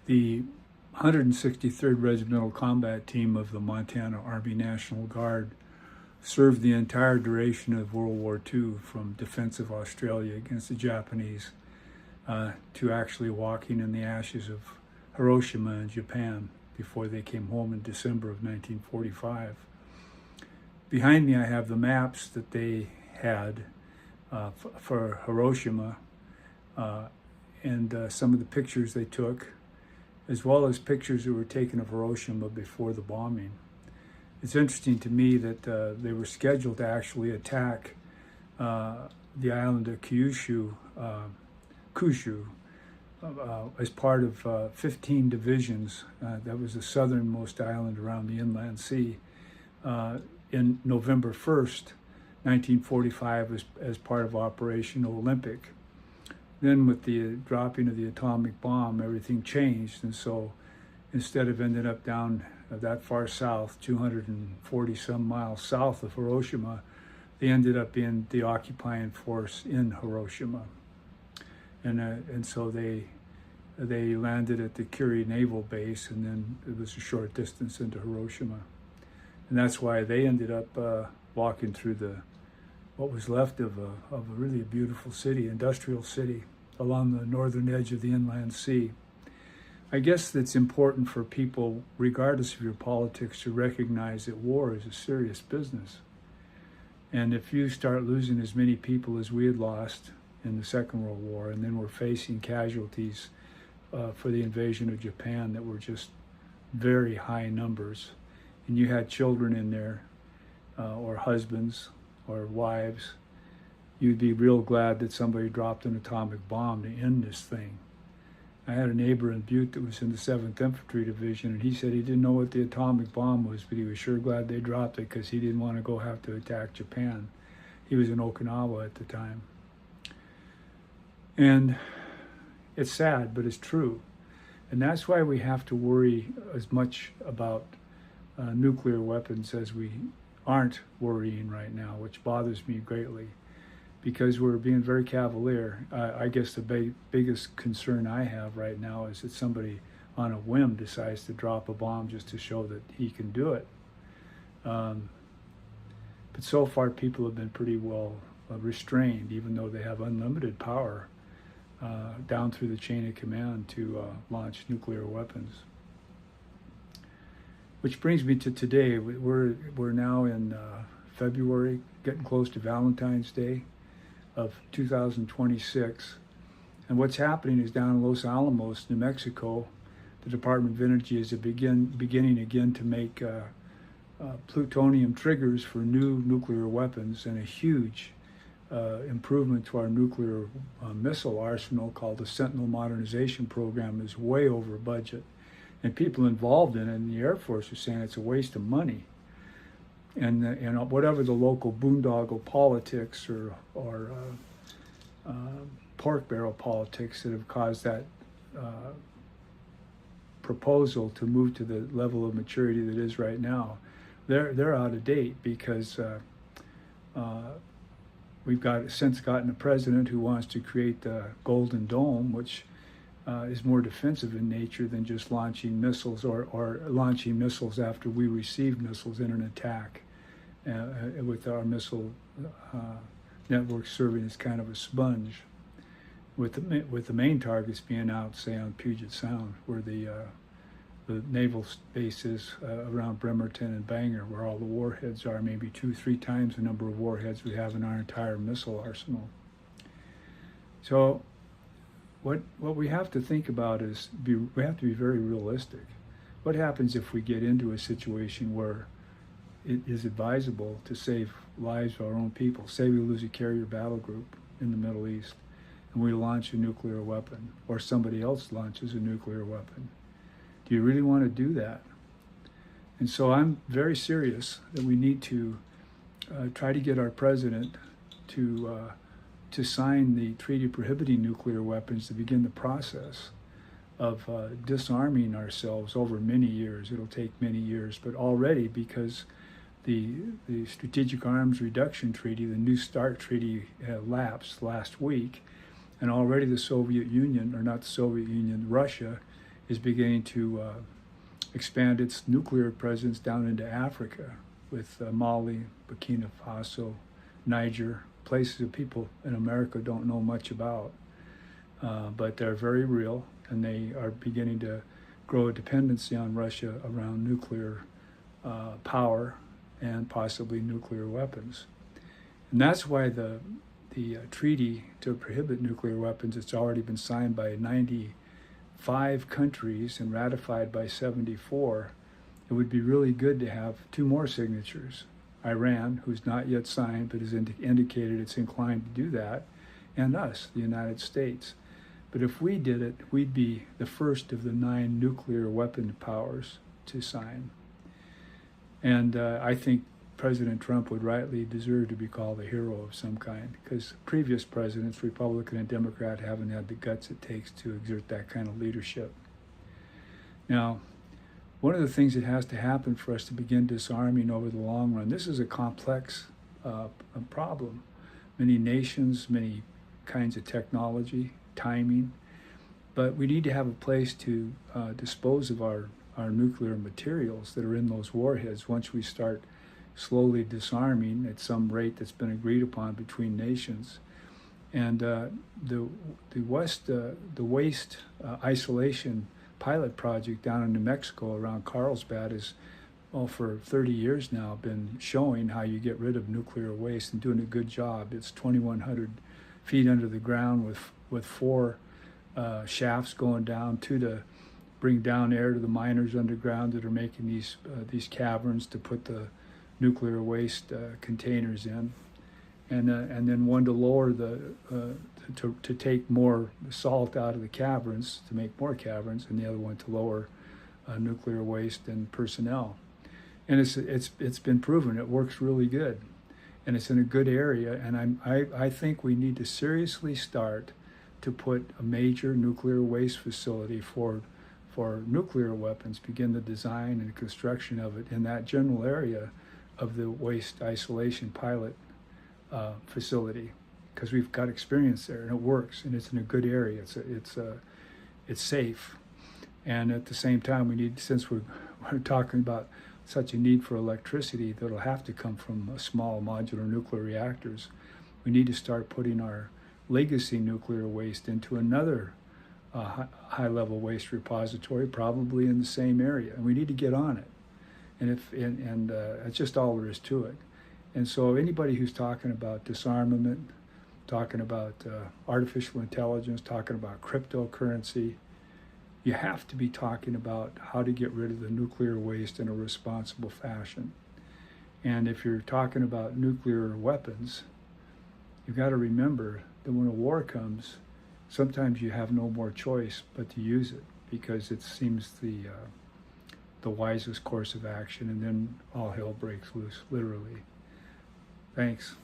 The 163rd Regimental Combat Team of the Montana Army National Guard served the entire duration of World War II, from defense of Australia against the Japanese to actually walking in the ashes of Hiroshima in Japan before they came home in December of 1945. Behind me I have the maps that they had for Hiroshima and some of the pictures they took, as well as pictures that were taken of Hiroshima before the bombing. It's interesting to me that they were scheduled to actually attack the island of Kyushu as part of 15 divisions. That was the southernmost island around the inland sea. In November 1st, 1945, as part of Operation Olympic. Then with the dropping of the atomic bomb, everything changed. And so instead of ending up down that far south, 240 some miles south of Hiroshima, they ended up being the occupying force in Hiroshima. And so they landed at the Curie Naval Base, and then it was a short distance into Hiroshima. And that's why they ended up walking through what was left of a really beautiful city, industrial city, along the northern edge of the inland sea. I guess that's important for people, regardless of your politics, to recognize that war is a serious business. And if you start losing as many people as we had lost in the Second World War, and then we're facing casualties for the invasion of Japan that were just very high numbers, and you had children in there, or husbands, or wives, you'd be real glad that somebody dropped an atomic bomb to end this thing. I had a neighbor in Butte that was in the 7th Infantry Division, and he said he didn't know what the atomic bomb was, but he was sure glad they dropped it because he didn't want to go have to attack Japan. He was in Okinawa at the time. And it's sad, but it's true. And that's why we have to worry as much about nuclear weapons as we aren't worrying right now, which bothers me greatly, because we're being very cavalier. I guess the biggest concern I have right now is that somebody on a whim decides to drop a bomb just to show that he can do it. But so far people have been pretty well restrained, even though they have unlimited power down through the chain of command to launch nuclear weapons. Which brings me to today. We're now in February, getting close to Valentine's Day of 2026. And what's happening is down in Los Alamos, New Mexico, the Department of Energy is beginning again to make plutonium triggers for new nuclear weapons, and a huge improvement to our nuclear missile arsenal called the Sentinel Modernization Program is way over budget. And people involved in it in the Air Force are saying it's a waste of money. And whatever the local boondoggle politics or pork barrel politics that have caused that proposal to move to the level of maturity that is right now, they're out of date, because we've since gotten a president who wants to create the Golden Dome, which is more defensive in nature than just launching missiles or launching missiles after we receive missiles in an attack, with our missile network serving as kind of a sponge, with the main targets being out, say, on Puget Sound, where the naval base is around Bremerton and Bangor, where all the warheads are, maybe 2-3 times the number of warheads we have in our entire missile arsenal. So what we have to think about is we have to be very realistic. What happens if we get into a situation where it is advisable to save lives of our own people? Say we lose a carrier battle group in the Middle East and we launch a nuclear weapon, or somebody else launches a nuclear weapon. Do you really want to do that? And so I'm very serious that we need to try to get our president to sign the treaty prohibiting nuclear weapons, to begin the process of disarming ourselves over many years. It'll take many years, but already, because the Strategic Arms Reduction Treaty, the New START Treaty, lapsed last week, and already the Soviet Union, or not the Soviet Union, Russia, is beginning to expand its nuclear presence down into Africa with Mali, Burkina Faso, Niger, places that people in America don't know much about. But they're very real, and they are beginning to grow a dependency on Russia around nuclear power and possibly nuclear weapons. And that's why the treaty to prohibit nuclear weapons, it's already been signed by 95 countries and ratified by 74. It would be really good to have 2 more signatures. Iran, who's not yet signed but has indicated it's inclined to do that, and us, the United States. But if we did it, we'd be the first of the 9 nuclear weapon powers to sign. And I think President Trump would rightly deserve to be called a hero of some kind, because previous presidents, Republican and Democrat, haven't had the guts it takes to exert that kind of leadership. Now, one of the things that has to happen for us to begin disarming over the long run, this is a complex problem. Many nations, many kinds of technology, timing, but we need to have a place to dispose of our nuclear materials that are in those warheads once we start slowly disarming at some rate that's been agreed upon between nations. And the waste isolation pilot project down in New Mexico around Carlsbad is, for 30 years now, been showing how you get rid of nuclear waste and doing a good job. It's 2,100 feet under the ground with 4 shafts going down, 2 to bring down air to the miners underground that are making these caverns to put the nuclear waste containers in, and then 1 to lower to take more salt out of the caverns to make more caverns, and the other one to lower nuclear waste and personnel. And it's been proven it works really good, and it's in a good area. And I think we need to seriously start to put a major nuclear waste facility for nuclear weapons, begin the design and construction of it in that general area of the waste isolation pilot facility, because we've got experience there and it works and it's in a good area. It's safe, and at the same time we need, since we're talking about such a need for electricity that'll have to come from small modular nuclear reactors, we need to start putting our legacy nuclear waste into another high-level waste repository, probably in the same area, and we need to get on it. And that's just all there is to it. And so anybody who's talking about disarmament, talking about artificial intelligence, talking about cryptocurrency, you have to be talking about how to get rid of the nuclear waste in a responsible fashion. And if you're talking about nuclear weapons, you've got to remember that when a war comes, sometimes you have no more choice but to use it, because it seems the wisest course of action, and then all hell breaks loose, literally. Thanks.